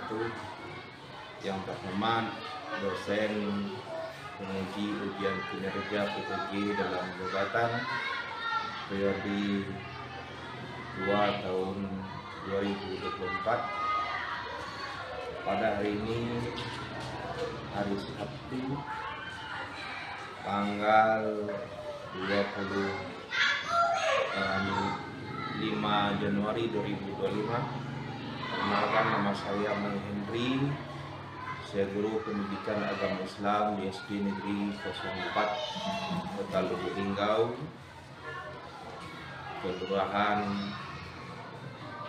wabarakatuh. Yang terhormat dosen penguji ujian kinerja PPG dalam jabatan periode 2 tahun 2024. Pada hari ini hari Sabtu tanggal 5 Januari 2025. Perkenalkan, nama saya Mang Henry. Saya guru pendidikan agama Islam di SD Negeri 04 Kota Lubuk Linggau, Kelurahan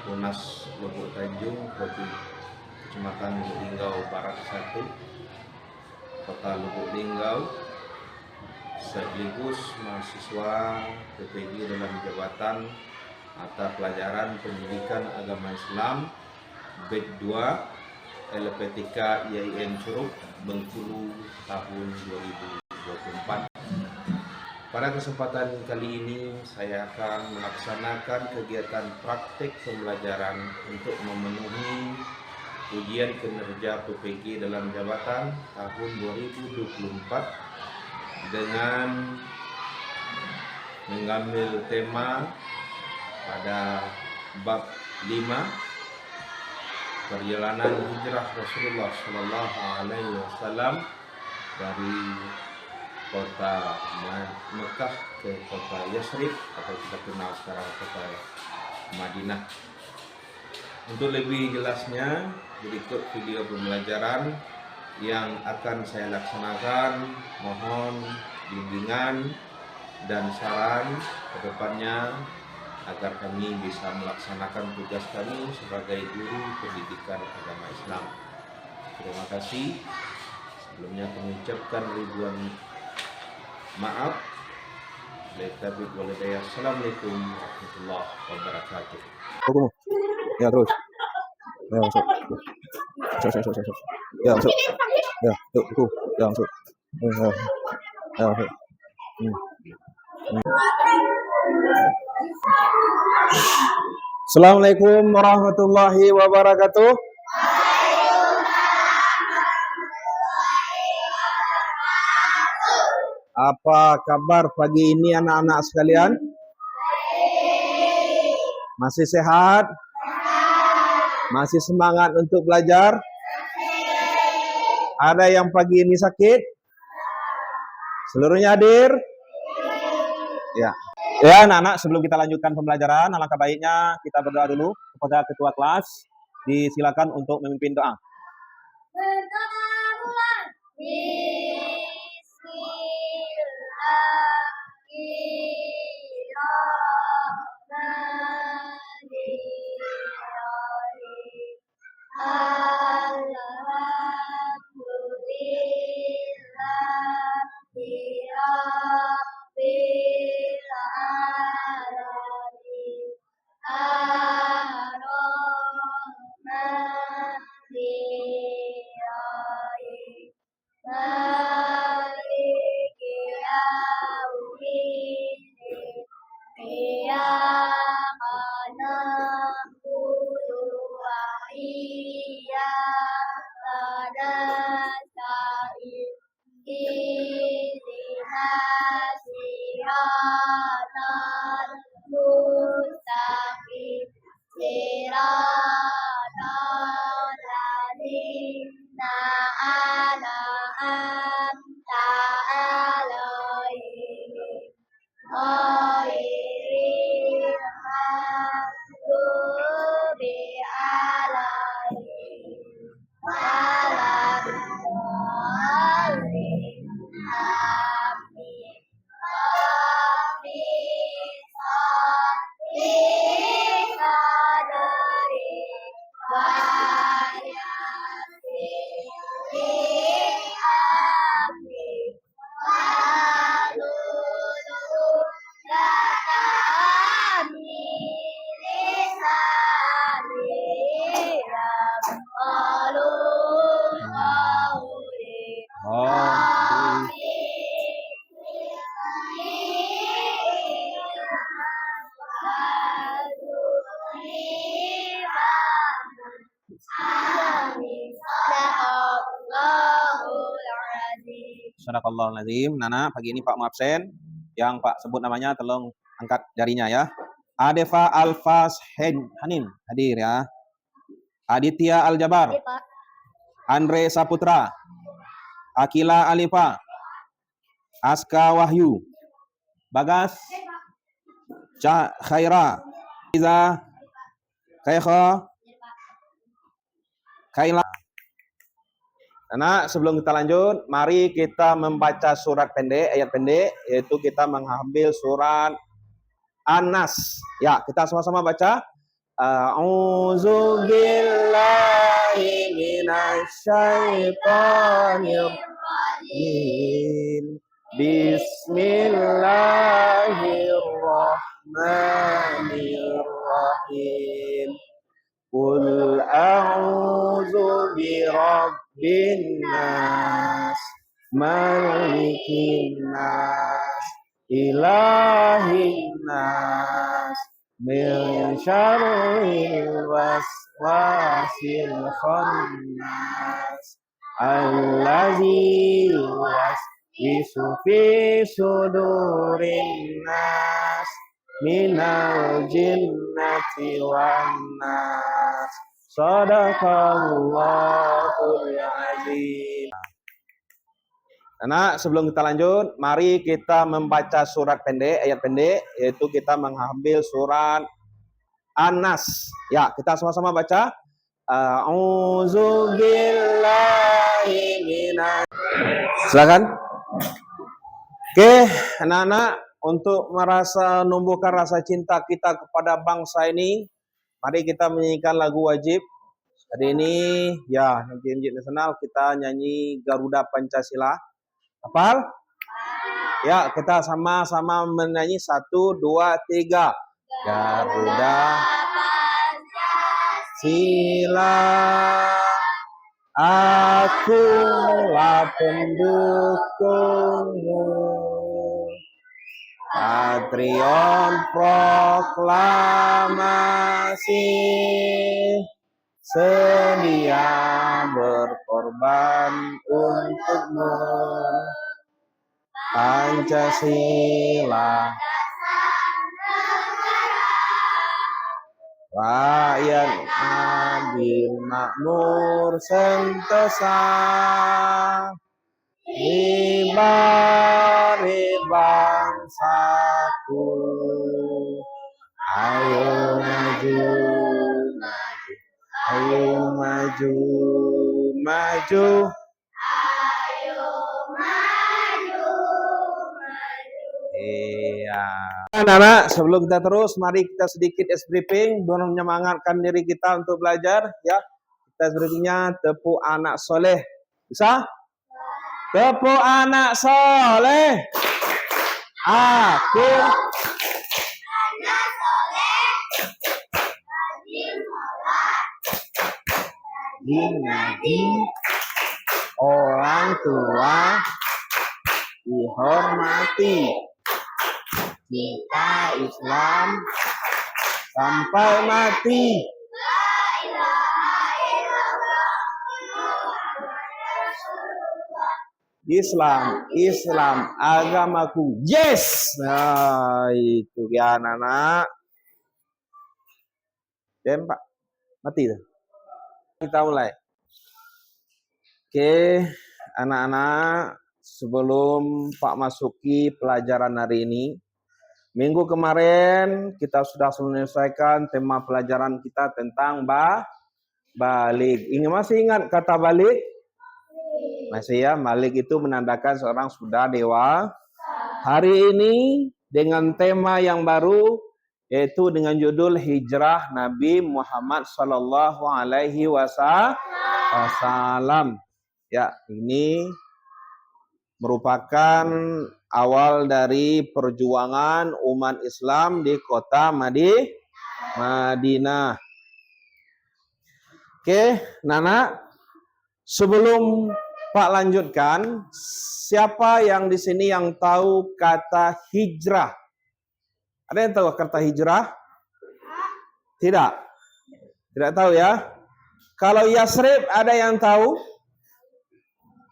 Tunas Lubuk Tanjung, Kecamatan Lubuk Linggau Barat 1, Kota Lubuk Linggau, sekaligus mahasiswa PPG dalam jabatan mata pelajaran pendidikan agama Islam batch 2 LPTK IAIN Curug Bengkulu tahun 2024. Pada kesempatan kali ini saya akan melaksanakan kegiatan praktik pembelajaran untuk memenuhi ujian kinerja PPG dalam jabatan tahun 2024 dengan mengambil tema pada bab 5 perjalanan hijrah Rasulullah Shallallahu Alaihi Wasallam dari kota Mekah ke kota Yasrib atau kita kenal sekarang kota Madinah. Untuk lebih jelasnya, berikut video pembelajaran yang akan saya laksanakan. Mohon bimbingan dan saran ke depannya agar kami bisa melaksanakan tugas kami sebagai guru pendidikan agama Islam. Terima kasih. Sebelumnya kami ucapkan ribuan maaf. Assalamualaikum warahmatullahi wabarakatuh. Hukum. Ya terus. Ya masuk. Masuk. Ya masuk. Ya tuh hukum. Ya masuk. Ya masuk. Assalamualaikum warahmatullahi wabarakatuh. Apa kabar pagi ini anak-anak sekalian? Masih sehat? Masih semangat untuk belajar? Ada yang pagi ini sakit? Seluruhnya hadir? Ya. Ya anak-anak, sebelum kita lanjutkan pembelajaran, alangkah baiknya kita berdoa dulu kepada ketua kelas. Disilakan untuk memimpin doa. Sadaqallahul azim. Nana, pagi ini Pak mau absen. Yang Pak sebut namanya tolong angkat jarinya ya. Adefa Alfas Hanin hadir ya. Aditya Aljabar. Andre Saputra. Akila Alifa. Aska Wahyu. Bagas Khaira. Iza Khaikha Kaila. Anak, sebelum kita lanjut, mari kita membaca surat pendek, ayat pendek, yaitu kita mengambil surat An-Nas. Ya, kita sama-sama baca. A'udzu billahi minasyaitonir rajim. Bismillahirrahmanirrahim. Qul a'udzu birabbin nas, malikin nas, ilahin nas, min syarril waswasil khannas, allazi waswisu fi sudurin nas, minal jinnati wan nas. Shadaqallahul azim. Anak, sebelum kita lanjut, mari kita membaca surat pendek, ayat pendek, yaitu kita mengambil surat An-Nas. Ya, kita sama-sama baca. A'udzu billahi minasy. Silakan. Oke, anak-anak, untuk menumbuhkan rasa cinta kita kepada bangsa ini, mari kita menyanyikan lagu wajib. Hari ini, ya, Nyanyi Nasional kita nyanyi Garuda Pancasila. Hafal? Ya, kita sama-sama menyanyi 1, 2, 3. Garuda Pancasila, akulah pendukungmu. Patriot proklamasi, sedia berkorban untukmu. Pancasila, rakyat adil makmur sentosa, ibari bangsaku. Ayo maju, maju, ayo maju, maju. Ayo maju, maju. Iya. Anak-anak, sebelum kita terus, mari kita sedikit briefing, menyemangatkan diri kita untuk belajar. Ya, kita briefingnya tepuk anak soleh. Bisa? Tepuk anak soleh. Aku anak soleh. Ngaji, orang tua dihormati. Kita Islam sampai mati. Islam agamaku. Yes. Nah, itu ya anak-anak. Pak, mati dah. Kita mulai. Oke, anak-anak, sebelum Pak masuki pelajaran hari ini, minggu kemarin kita sudah menyelesaikan tema pelajaran kita tentang balik. Ini masih ingat kata balik? Masih ya, balik itu menandakan seorang sudah dewa. Hari ini dengan tema yang baru, yaitu dengan judul Hijrah Nabi Muhammad Sallallahu Alaihi Wasallam. Ya, ini merupakan awal dari perjuangan umat Islam di kota Madinah. Oke, Nana, sebelum Pak lanjutkan, siapa yang di sini yang tahu kata hijrah? Ada yang tahu kata hijrah? Tidak? Tidak tahu ya? Kalau Yasrib ada yang tahu?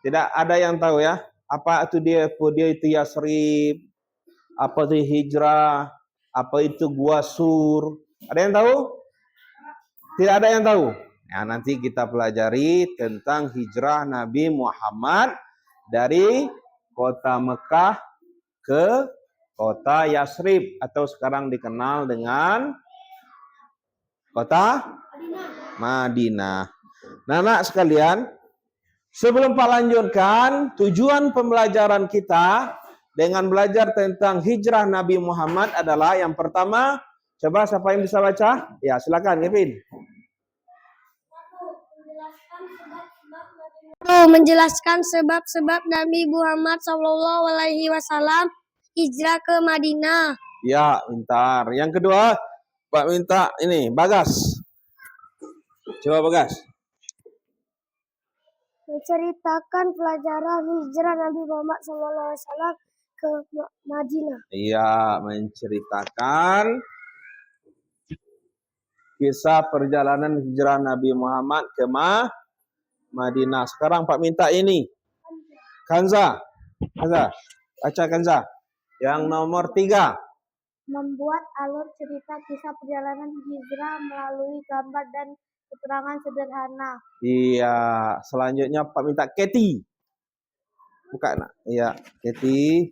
Tidak ada yang tahu ya? Apa dia itu Yasrib, apa itu hijrah, apa itu Gua Sur. Ada yang tahu? Tidak ada yang tahu. Ya, nanti kita pelajari tentang hijrah Nabi Muhammad dari kota Mekah ke kota Yasrib atau sekarang dikenal dengan kota Madinah. Nah, anak sekalian, sebelum Pak lanjutkan, tujuan pembelajaran kita dengan belajar tentang hijrah Nabi Muhammad adalah yang pertama, coba siapa yang bisa baca? Ya, silakan, Kevin. Menjelaskan sebab-sebab Nabi Muhammad SAW hijrah ke Madinah. Ya, pintar. Yang kedua, Pak minta ini, Bagas. Coba Bagas. Menceritakan pelajaran hijrah Nabi Muhammad SAW ke Madinah. Iya, menceritakan kisah perjalanan hijrah Nabi Muhammad ke Madinah. Sekarang Pak minta ini. Kanza. Baca Kanza. Yang nomor 3. Membuat alur cerita kisah perjalanan hijrah melalui gambar dan keterangan sederhana. Iya, selanjutnya Pak minta Keti. Buka nak. Iya, Keti.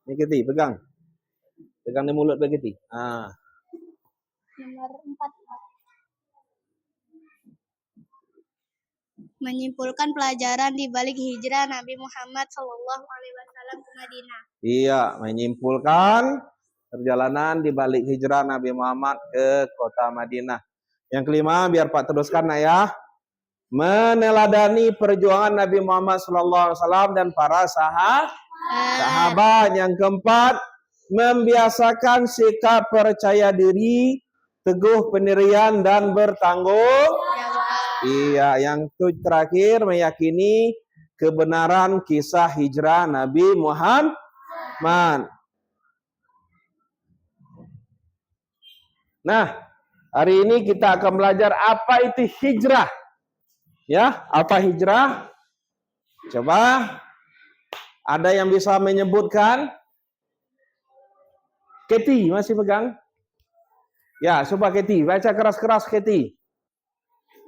Ini Keti, pegang. Pegang di mulut Pak Keti. Nomor 4. Menyimpulkan pelajaran di balik hijrah Nabi Muhammad SAW ke Madinah. Iya, menyimpulkan perjalanan di balik hijrah Nabi Muhammad ke kota Madinah. Yang kelima, biar Pak teruskan nak ya. Meneladani perjuangan Nabi Muhammad SAW dan para sahabat. Yang keempat, membiasakan sikap percaya diri, teguh pendirian dan bertanggung. Iya, yang terakhir meyakini kebenaran kisah hijrah Nabi Muhammad. Nah, hari ini kita akan belajar apa itu hijrah. Ya, apa hijrah? Coba, ada yang bisa menyebutkan? Keti, masih pegang? Ya, coba Keti, baca keras-keras Keti.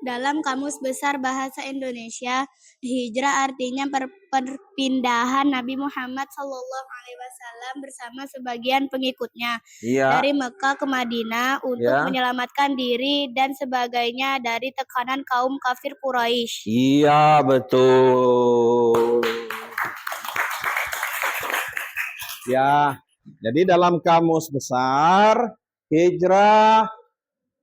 Dalam Kamus Besar Bahasa Indonesia, hijrah artinya perpindahan Nabi Muhammad SAW bersama sebagian pengikutnya dari Mekah ke Madinah untuk menyelamatkan diri dan sebagainya dari tekanan kaum kafir Quraisy. Iya, betul. Ya, jadi dalam Kamus Besar, hijrah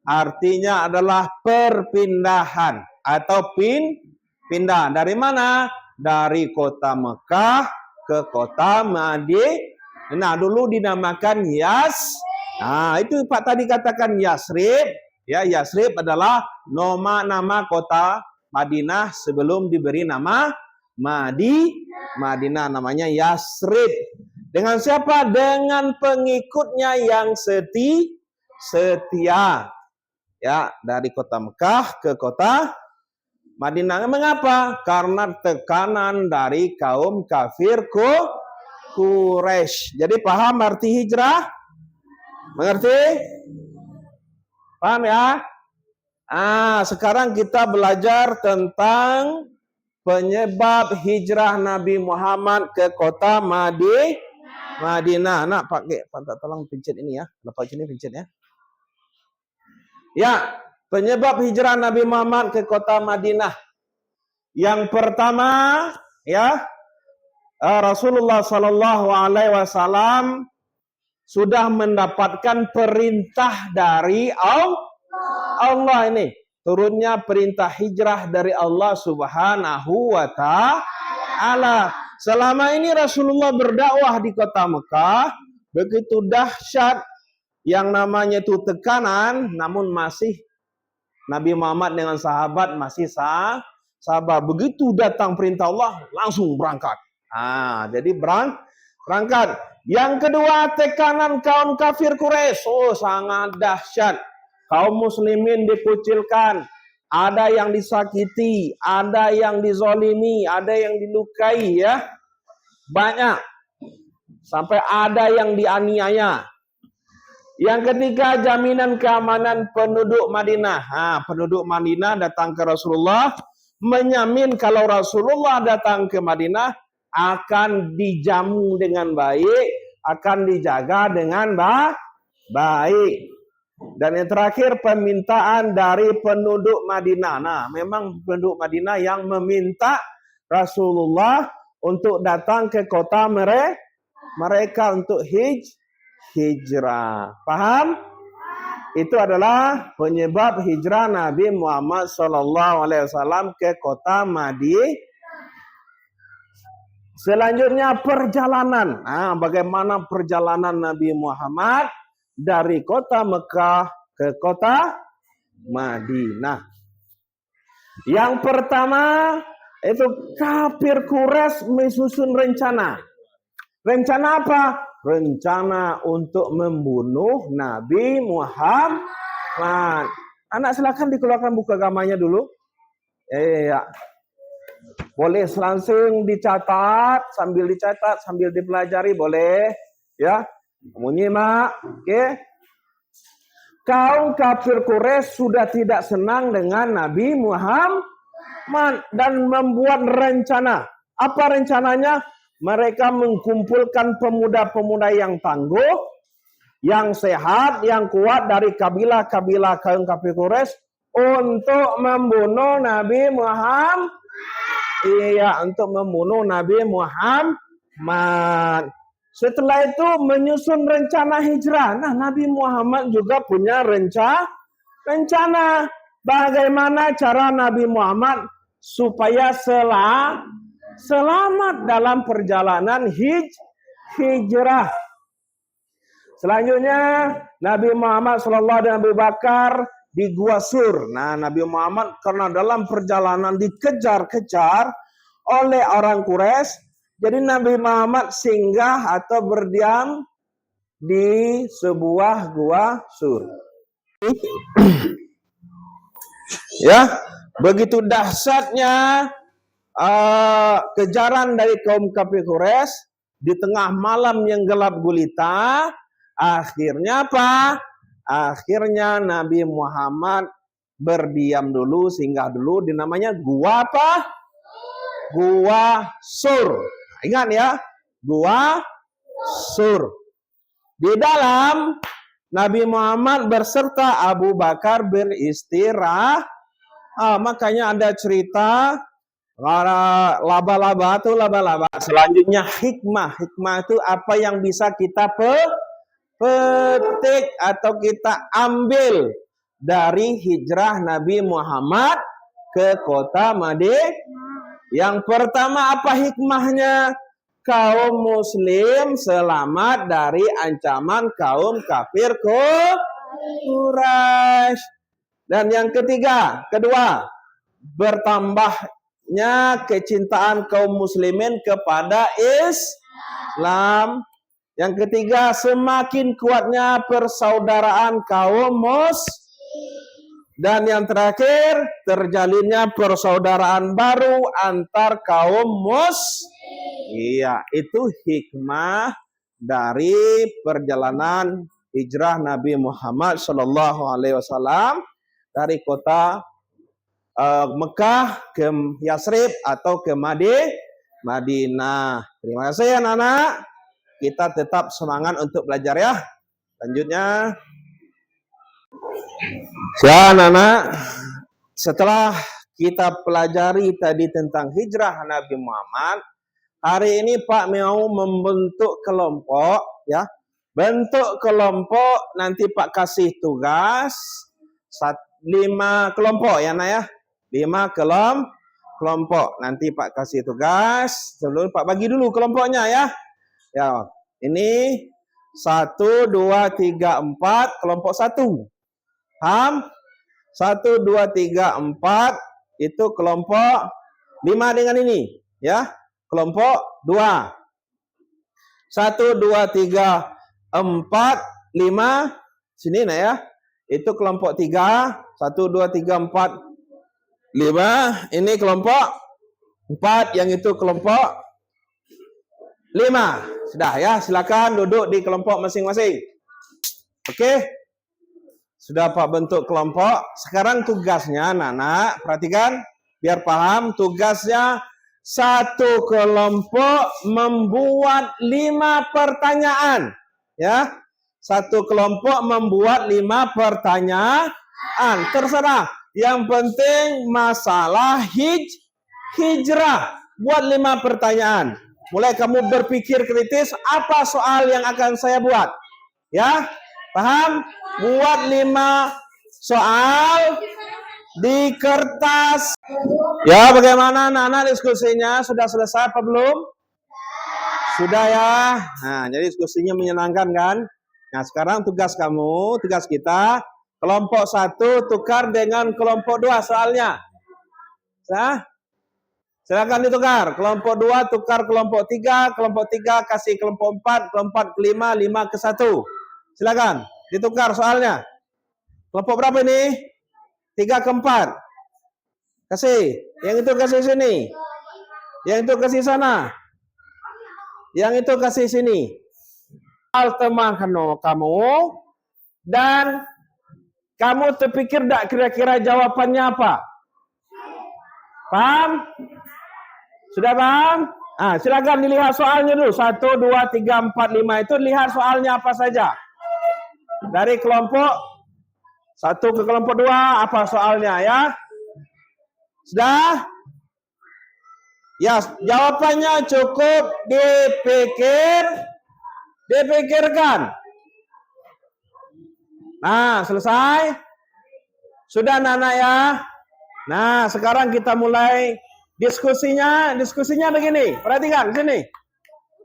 artinya adalah perpindahan atau pindah. Dari mana? Dari kota Mekah ke kota Madinah. Nah, dulu dinamakan itu Pak tadi katakan Yasrib. Ya, Yasrib adalah nama kota Madinah sebelum diberi nama Madinah, namanya Yasrib. Dengan siapa? Dengan pengikutnya yang setia. Ya, dari kota Mekah ke kota Madinah. Mengapa? Karena tekanan dari kaum kafir Quraisy. Jadi paham arti hijrah? Mengerti? Paham ya? Sekarang kita belajar tentang penyebab hijrah Nabi Muhammad ke kota Madinah. Nak pakai, tolong pencet ini ya. Lepas ini pencet ya. Ya, penyebab hijrah Nabi Muhammad ke kota Madinah. Yang pertama, ya, Rasulullah SAW sudah mendapatkan perintah dari Allah ini. Turunnya perintah hijrah dari Allah Subhanahu wa Ta'ala. Selama ini Rasulullah berdakwah di kota Mekah, begitu dahsyat yang namanya itu tekanan, namun masih Nabi Muhammad dengan sahabat masih sabar. Begitu datang perintah Allah, langsung berangkat. Jadi berangkat. Yang kedua, tekanan kaum kafir Quraisy. Sangat dahsyat. Kaum muslimin dikucilkan. ada yang disakiti, ada yang dizolimi, ada yang dilukai ya. Banyak. Sampai ada yang dianiaya. Yang ketiga, jaminan keamanan penduduk Madinah. Penduduk Madinah datang ke Rasulullah, menyamin kalau Rasulullah datang ke Madinah akan dijamu dengan baik, akan dijaga dengan baik. Dan yang terakhir, permintaan dari penduduk Madinah. Nah, memang penduduk Madinah yang meminta Rasulullah untuk datang ke kota mereka untuk hijrah. Paham? Itu adalah penyebab hijrah Nabi Muhammad SAW ke kota Madinah. Selanjutnya perjalanan. Bagaimana perjalanan Nabi Muhammad dari kota Mekah ke kota Madinah. Yang pertama itu kafir Quraisy menyusun rencana. Rencana apa? Rencana untuk membunuh Nabi Muhammad. Anak silakan dikeluarkan buku agamanya dulu. Ya. Boleh langsung dicatat, sambil dipelajari boleh. Ya. Menyimak, oke. Kaum kafir Quraisy sudah tidak senang dengan Nabi Muhammad dan membuat rencana. Apa rencananya? Mereka mengumpulkan pemuda-pemuda yang tangguh, yang sehat, yang kuat dari kabilah-kabilah kaum kafir Quraisy untuk membunuh Nabi Muhammad. Iya, untuk membunuh Nabi Muhammad. Setelah itu menyusun rencana hijrah. Nah, Nabi Muhammad juga punya rencana. Bagaimana cara Nabi Muhammad supaya selamat dalam perjalanan hijrah. Selanjutnya Nabi Muhammad SAW dan Abu Bakar di Gua Sur. Nah, Nabi Muhammad karena dalam perjalanan dikejar-kejar oleh orang Quraisy, jadi Nabi Muhammad singgah atau berdiam di sebuah Gua Sur. Ya, begitu dahsyatnya kejaran dari kaum kafir Quraisy di tengah malam yang gelap gulita. Akhirnya apa? Akhirnya Nabi Muhammad berdiam dulu, singgah dulu di namanya Gua apa? Gua Sur. Ingat ya, Gua Sur. Di dalam Nabi Muhammad berserta Abu Bakar beristirahat. Makanya ada cerita laba-laba. Selanjutnya hikmah. Hikmah itu apa yang bisa kita petik atau kita ambil dari hijrah Nabi Muhammad ke kota Madinah. Yang pertama apa hikmahnya? Kaum muslim selamat dari ancaman kaum kafir Quraisy. Dan yang kedua, bertambahnya kecintaan kaum muslimin kepada Islam. Yang ketiga, semakin kuatnya persaudaraan kaum muslim. Dan yang terakhir, terjalinnya persaudaraan baru antar kaum muslim. Iya, itu hikmah dari perjalanan hijrah Nabi Muhammad SAW dari kota Mekah ke Yasrib atau ke Madinah. Terima kasih anak-anak. Kita tetap semangat untuk belajar ya. Lanjutnya. Ya anak-anak, setelah kita pelajari tadi tentang hijrah Nabi Muhammad, hari ini Pak mau membentuk kelompok ya. Bentuk kelompok nanti Pak kasih tugas 5 kelompok ya Nak ya. 5 kelompok. Nanti Pak kasih tugas. Sebelum Pak bagi dulu kelompoknya ya. Ya, ini 1, 2, 3, 4 kelompok 1. Paham? 1, 2, 3, 4 itu kelompok 5 dengan ini ya. Kelompok 2. 1, 2, 3, 4, 5 sini Nak ya. Itu kelompok 3. 1, 2, 3, 4 5. Ini kelompok 4, yang itu kelompok 5. Sudah ya, silakan duduk di kelompok masing-masing. Oke. Sudah Pak bentuk kelompok. Sekarang tugasnya anak-anak, perhatikan biar paham. Tugasnya satu kelompok membuat 5 pertanyaan. Ya. Satu kelompok membuat 5 pertanyaan. Terserah. Yang penting masalah hijrah. Buat 5 pertanyaan. Mulai kamu berpikir kritis, apa soal yang akan saya buat? Ya, paham? Buat 5 soal di kertas. Ya, bagaimana anak-anak diskusinya? Sudah selesai apa belum? Sudah ya. Nah, jadi diskusinya menyenangkan kan? Nah, sekarang tugas kamu, tugas kita, kelompok 1 tukar dengan kelompok 2 soalnya. Nah, silakan ditukar. Kelompok 2 tukar kelompok 3, kelompok 3 kasih kelompok 4, kelompok 4 ke 5, 5 ke 1. Silakan ditukar soalnya. Kelompok berapa ini? 3 ke 4. Kasih. Yang itu kasih sini. Yang itu kasih sana. Yang itu kasih sini. Soal teman kamu dan kamu terpikir tak kira-kira jawabannya apa? Paham? Sudah paham? Silakan dilihat soalnya dulu. 1, 2, 3, 4, 5 itu lihat soalnya apa saja. Dari kelompok 1 ke kelompok 2 apa soalnya ya? Sudah? Ya, jawabannya cukup dipikirkan. Nah, selesai? Sudah anak-anak ya? Nah, sekarang kita mulai diskusinya. Diskusinya begini. Perhatikan ke sini.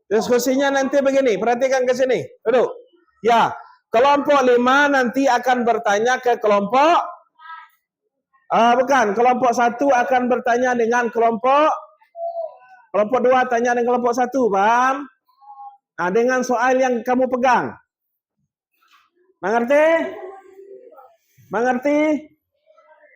Diskusinya nanti begini. Perhatikan ke sini. Duduk. Ya, kelompok 5 nanti akan bertanya ke kelompok kelompok 1 akan bertanya dengan kelompok 2 tanya dengan kelompok 1, paham? Nah, dengan soal yang kamu pegang. Mengerti? Mengerti?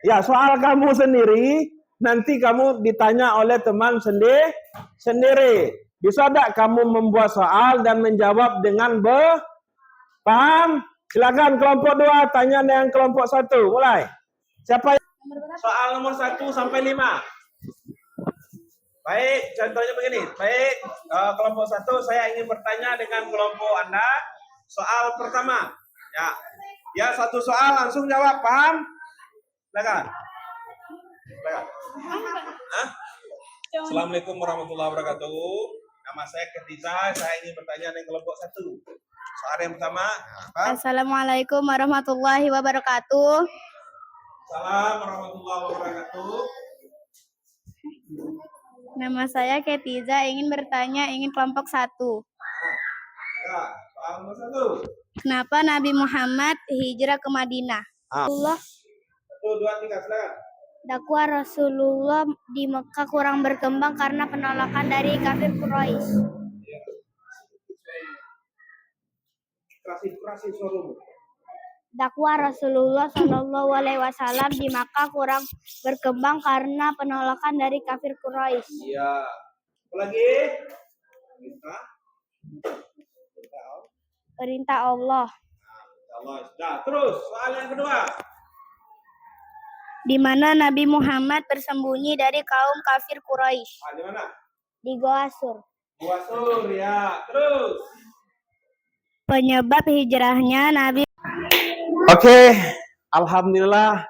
Ya, soal kamu sendiri nanti kamu ditanya oleh teman sendiri. Bisa tak kamu membuat soal dan menjawab dengan paham? Silakan kelompok 2 tanya dengan kelompok 1. Mulai. Siapa yang soal nomor 1 sampai 5? Baik, contohnya begini. Baik, kelompok 1 saya ingin bertanya dengan kelompok Anda. Soal pertama. Ya, satu soal langsung jawab, paham? Silakan. Assalamualaikum warahmatullahi wabarakatuh. Nama saya Ketiza, saya ingin bertanya dengan kelompok 1. Soal yang pertama. Assalamualaikum warahmatullahi wabarakatuh. Assalamualaikum warahmatullahi wabarakatuh. Nama saya Ketiza, ingin bertanya, ingin kelompok 1. Ya, soal nomor 1. Kenapa Nabi Muhammad hijrah ke Madinah? Allah 1, 2, 3, silakan. dakwah Rasulullah di Mekah kurang berkembang karena penolakan dari kafir Quraisy. Kerasi suaramu. Dakwah Rasulullah Shallallahu Alaihi Wasallam di Makkah kurang berkembang karena penolakan dari kafir Quraisy. Iya. Apa lagi? Perintah Allah. Nah, terus soal yang kedua. Di mana Nabi Muhammad bersembunyi dari kaum kafir Quraisy? Di mana? Di Goa Sur. Goa Sur, ya. Terus. Penyebab hijrahnya Nabi. Oke, alhamdulillah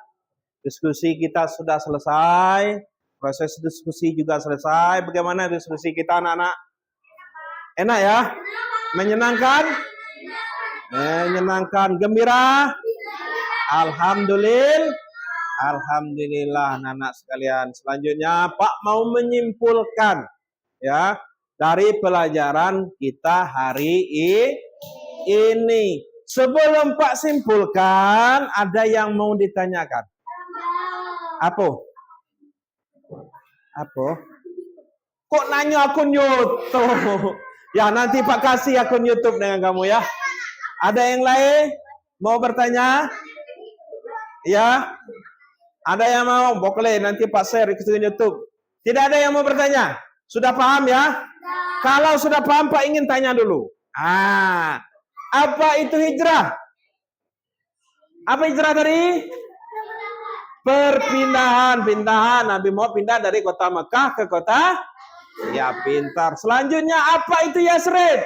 diskusi kita sudah selesai. Proses diskusi juga selesai. Bagaimana diskusi kita anak-anak? Enak ya? Menyenangkan? Menyenangkan. Gembira? Alhamdulillah anak-anak sekalian. Selanjutnya Pak mau menyimpulkan ya dari pelajaran kita hari ini. Sebelum Pak simpulkan, ada yang mau ditanyakan. Apa? Kok nanya akun YouTube? Ya, nanti Pak kasih akun YouTube dengan kamu ya. Ada yang lain mau bertanya? Ya. Ada yang mau? Boleh nanti Pak share ke YouTube. Tidak ada yang mau bertanya? Sudah paham ya? Kalau sudah paham Pak ingin tanya dulu. Apa itu hijrah? Apa hijrah tadi? Perpindahan. Nabi mau pindah dari kota Mekah ke kota. Ya pintar. Selanjutnya apa itu Yasrib?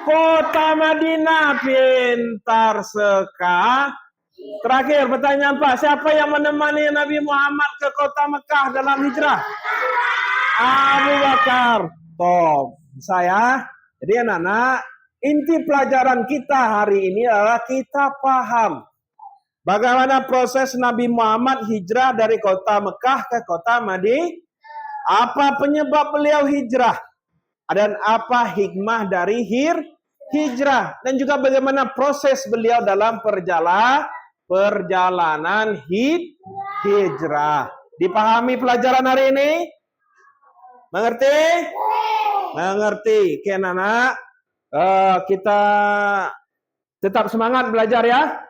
Kota Madinah. Pintar sekali. Terakhir pertanyaan Pak, siapa yang menemani Nabi Muhammad ke kota Mekah dalam hijrah? Abu Bakar. Top. Saya. Jadi anak-anak, inti pelajaran kita hari ini adalah kita paham bagaimana proses Nabi Muhammad hijrah dari kota Mekah ke kota Madinah. Apa penyebab beliau hijrah? Dan apa hikmah dari hijrah? Dan juga bagaimana proses beliau dalam perjalanan hijrah. Dipahami pelajaran hari ini? Mengerti? Mengerti. Oke anak-anak, kita tetap semangat belajar ya.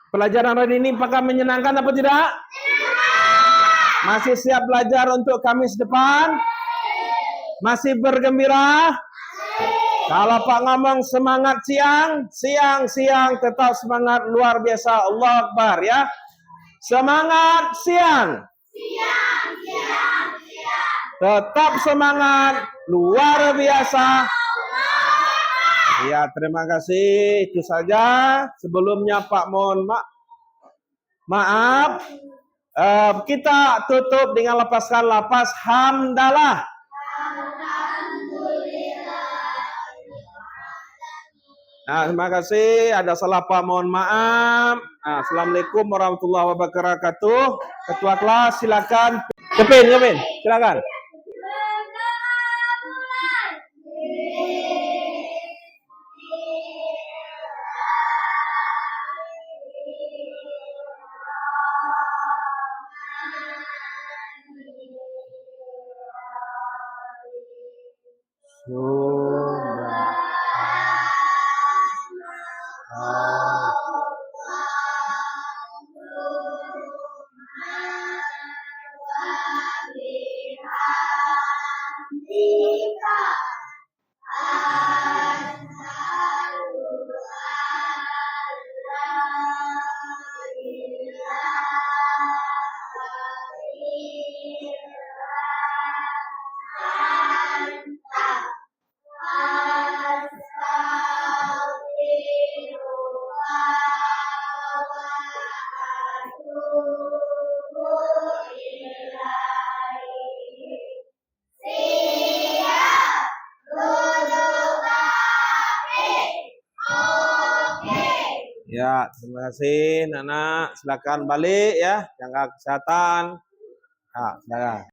Pelajaran hari ini apakah menyenangkan apa tidak? Masih siap belajar untuk Kamis depan? Masih bergembira? Kalau Pak ngomong semangat siang tetap semangat luar biasa. Allah Akbar ya. Semangat siang. Tetap semangat luar biasa. Ya, terima kasih. Itu saja. Sebelumnya Pak mohon maaf. Kita tutup dengan lepaskan lapas hamdalah. Nah, terima kasih. Ada salah Pak, mohon maaf. Assalamualaikum warahmatullahi wabarakatuh. Ketua kelas silakan. Kepin, silakan. Ya, terima kasih Nana. Silakan balik ya, jaga kesehatan. Silakan.